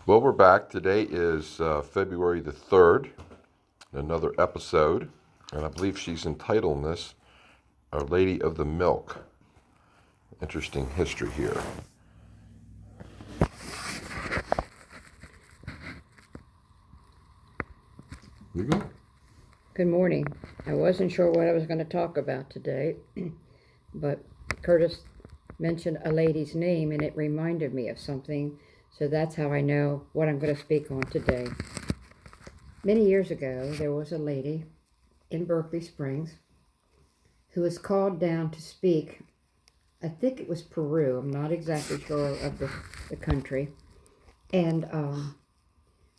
Well, we're back. Today is February the 3rd, another episode, and I believe she's entitling this Our Lady of the Milk. Interesting history here. You go. Good morning. I wasn't sure what I was going to talk about today, but Curtis mentioned a lady's name and it reminded me of something, so that's how I know what I'm going to speak on today. Many years ago, there was a lady in Berkeley Springs who was called down to speak. I think it was Peru. I'm not exactly sure of the country. And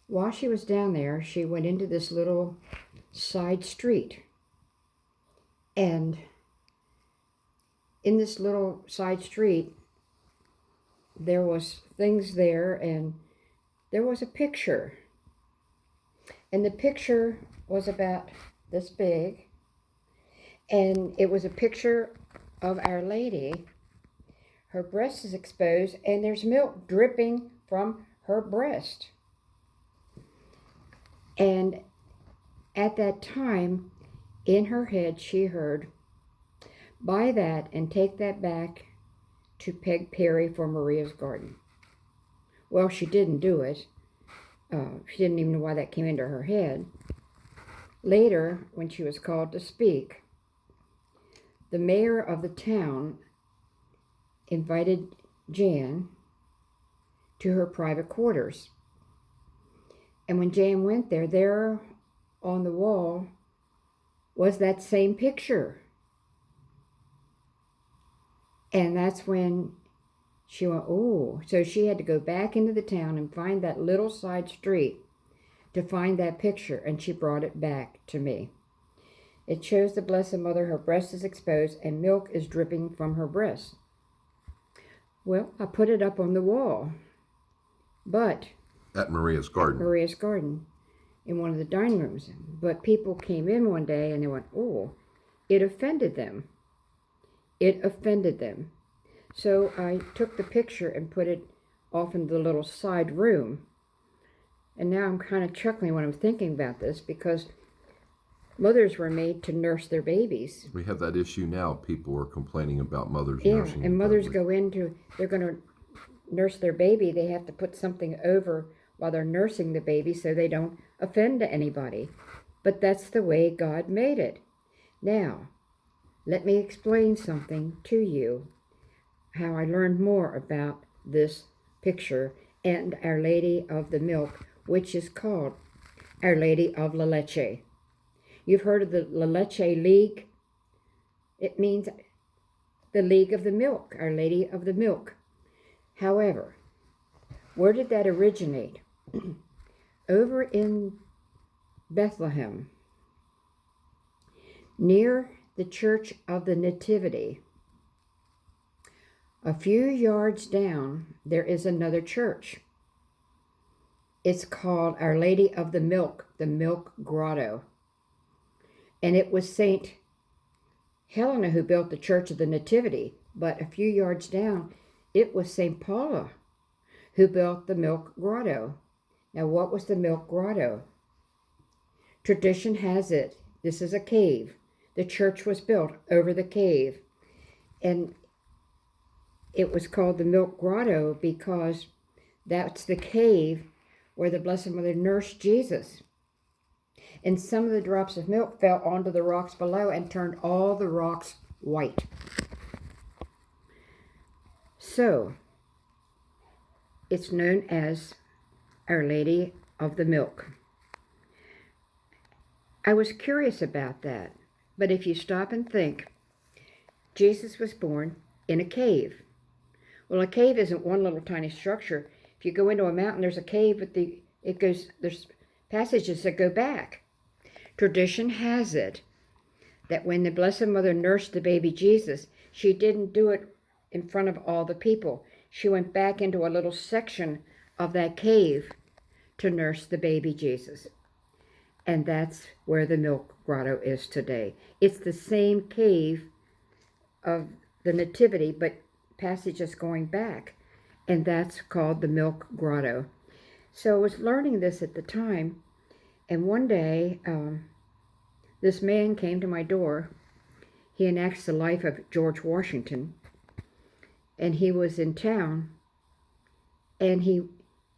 while she was down there, she went into this little side street. And in this little side street, there was things there, and there was a picture. And the picture was about this big, and it was a picture of Our Lady. Her breast is exposed, and there's milk dripping from her breast. And at that time, in her head, she heard, "Buy that and take that back to Peg Perry for Maria's garden." Well, she didn't do it. She didn't even know why that came into her head. Later, when she was called to speak, the mayor of the town invited Jan to her private quarters. And when Jan went there on the wall was that same picture. And that's when she went, oh. So she had to go back into the town and find that little side street to find that picture, and she brought it back to me. It shows the Blessed Mother, her breast is exposed, and milk is dripping from her breast. Well, I put it up on the wall, but At Maria's garden. Maria's garden, in one of the dining rooms. But people came in one day and they went, oh, it offended them. It offended them. So I took the picture and put it off in the little side room. And now I'm kind of chuckling when I'm thinking about this, because mothers were made to nurse their babies. We have that issue now. People are complaining about mothers Yeah, nursing. and mothers public. go into, they're going to nurse their baby. They have to put something over while they're nursing the baby so they don't offend anybody. But that's the way God made it. Now, let me explain something to you, how I learned more about this picture and Our Lady of the Milk, which is called Our Lady of leLeche. You've heard of the leLeche League? It means the League of the Milk, Our Lady of the Milk. However, where did that originate? Over in Bethlehem, near the Church of the Nativity. A few yards down, there is another church. It's called Our Lady of the Milk Grotto. And it was Saint Helena who built the Church of the Nativity, but a few yards down, it was Saint Paula who built the Milk Grotto. Now, what was the Milk Grotto? Tradition has it, this is a cave. The church was built over the cave. And it was called the Milk Grotto because that's the cave where the Blessed Mother nursed Jesus. And some of the drops of milk fell onto the rocks below and turned all the rocks white. So, it's known as Our Lady of the Milk. I was curious about that, but if you stop and think, Jesus was born in a cave. Well, a cave isn't one little tiny structure. If you go into a mountain, there's a cave, but there's passages that go back. Tradition has it that when the Blessed Mother nursed the baby Jesus, she didn't do it in front of all the people. She went back into a little section of that cave to nurse the baby Jesus. And that's where the Milk Grotto is today. It's the same cave of the Nativity, but passages going back. And that's called the Milk Grotto. So I was learning this at the time, and one day this man came to my door. He enacts the life of George Washington, and he was in town, and he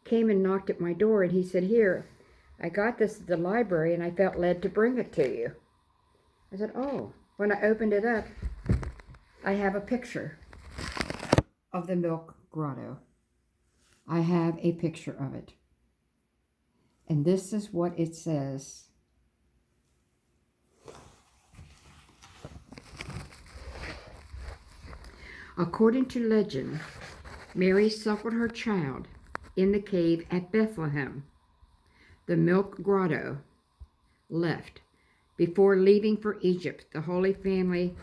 came and knocked at my door, and he said, "Here, I got this at the library, and I felt led to bring it to you." I said, "Oh." When I opened it up, I have a picture of the Milk Grotto. I have a picture of it. And this is what it says. According to legend, Mary suckled her child in the cave at Bethlehem. The Milk Grotto left. Before leaving for Egypt, the Holy Family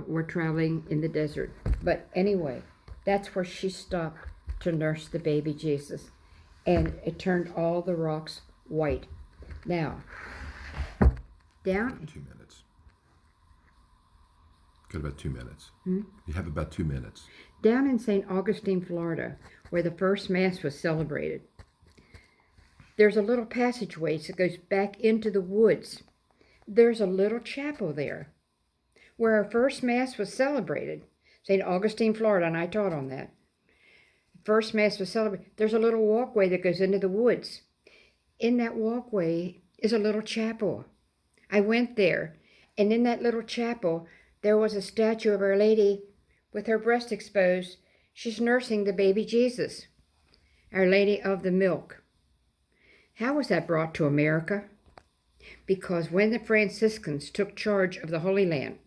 were traveling in the desert. But anyway, that's where she stopped to nurse the baby Jesus. And it turned all the rocks white. Now, down... 2 minutes. Got about 2 minutes. Hmm? You have about 2 minutes. Down in St. Augustine, Florida, where the first Mass was celebrated, there's a little passageway that goes back into the woods. There's a little chapel there where our first Mass was celebrated. St. Augustine, Florida, and I taught on that. First Mass was celebrated. There's a little walkway that goes into the woods. In that walkway is a little chapel. I went there, and in that little chapel, there was a statue of Our Lady with her breast exposed. She's nursing the baby Jesus, Our Lady of the Milk. How was that brought to America? Because when the Franciscans took charge of the Holy Land,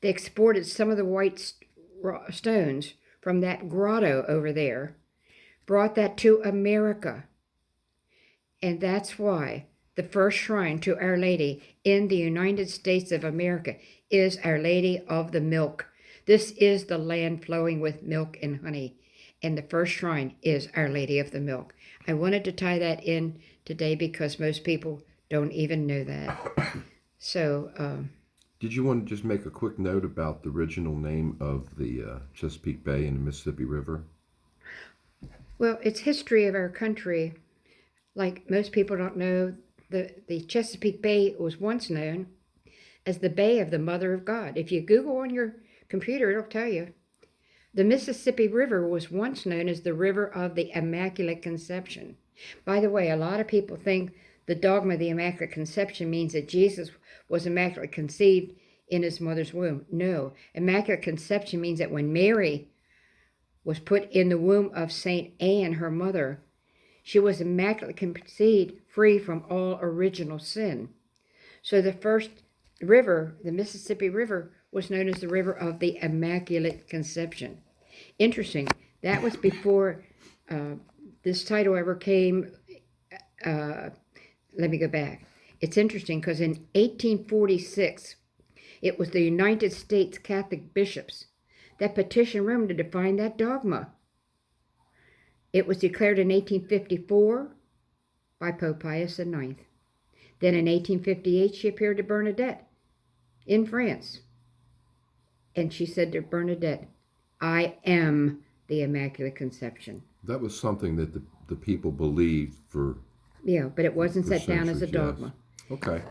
they exported some of the white stones from that grotto over there, brought that to America. And that's why the first shrine to Our Lady in the United States of America is Our Lady of the Milk. This is the land flowing with milk and honey. And the first shrine is Our Lady of the Milk. I wanted to tie that in today because most people don't even know that. So, Did you want to just make a quick note about the original name of the Chesapeake Bay and the Mississippi River? well, it's history of our country. Like most people don't know, the Chesapeake Bay was once known as the Bay of the Mother of God. If you Google on your computer, it'll tell you. The Mississippi River was once known as the River of the Immaculate Conception. By the way, a lot of people think the dogma of the Immaculate Conception means that Jesus was immaculately conceived in his mother's womb. No, Immaculate Conception means that when Mary was put in the womb of St. Anne, her mother, she was immaculately conceived, free from all original sin. So the first river, the Mississippi River, was known as the River of the Immaculate Conception. Interesting. That was before this title ever came. Let me go back. It's interesting because in 1846, it was the United States Catholic bishops that petitioned Rome to define that dogma. It was declared in 1854 by Pope Pius IX. Then in 1858, she appeared to Bernadette in France. And she said to Bernadette, "I am the Immaculate Conception." That was something that the people believed for... Yeah, but it wasn't for set down as a centuries, dogma. yes. Okay.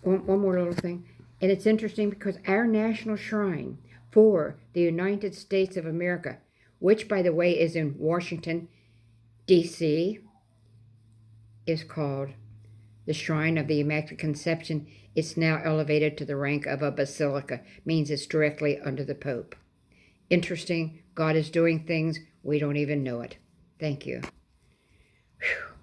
One more little thing. And it's interesting because our national shrine for the United States of America, which, by the way, is in Washington, D.C., is called the Shrine of the Immaculate Conception. It's now elevated to the rank of a basilica, means it's directly under the Pope. Interesting. God is doing things we don't even know it. Thank you. Whew.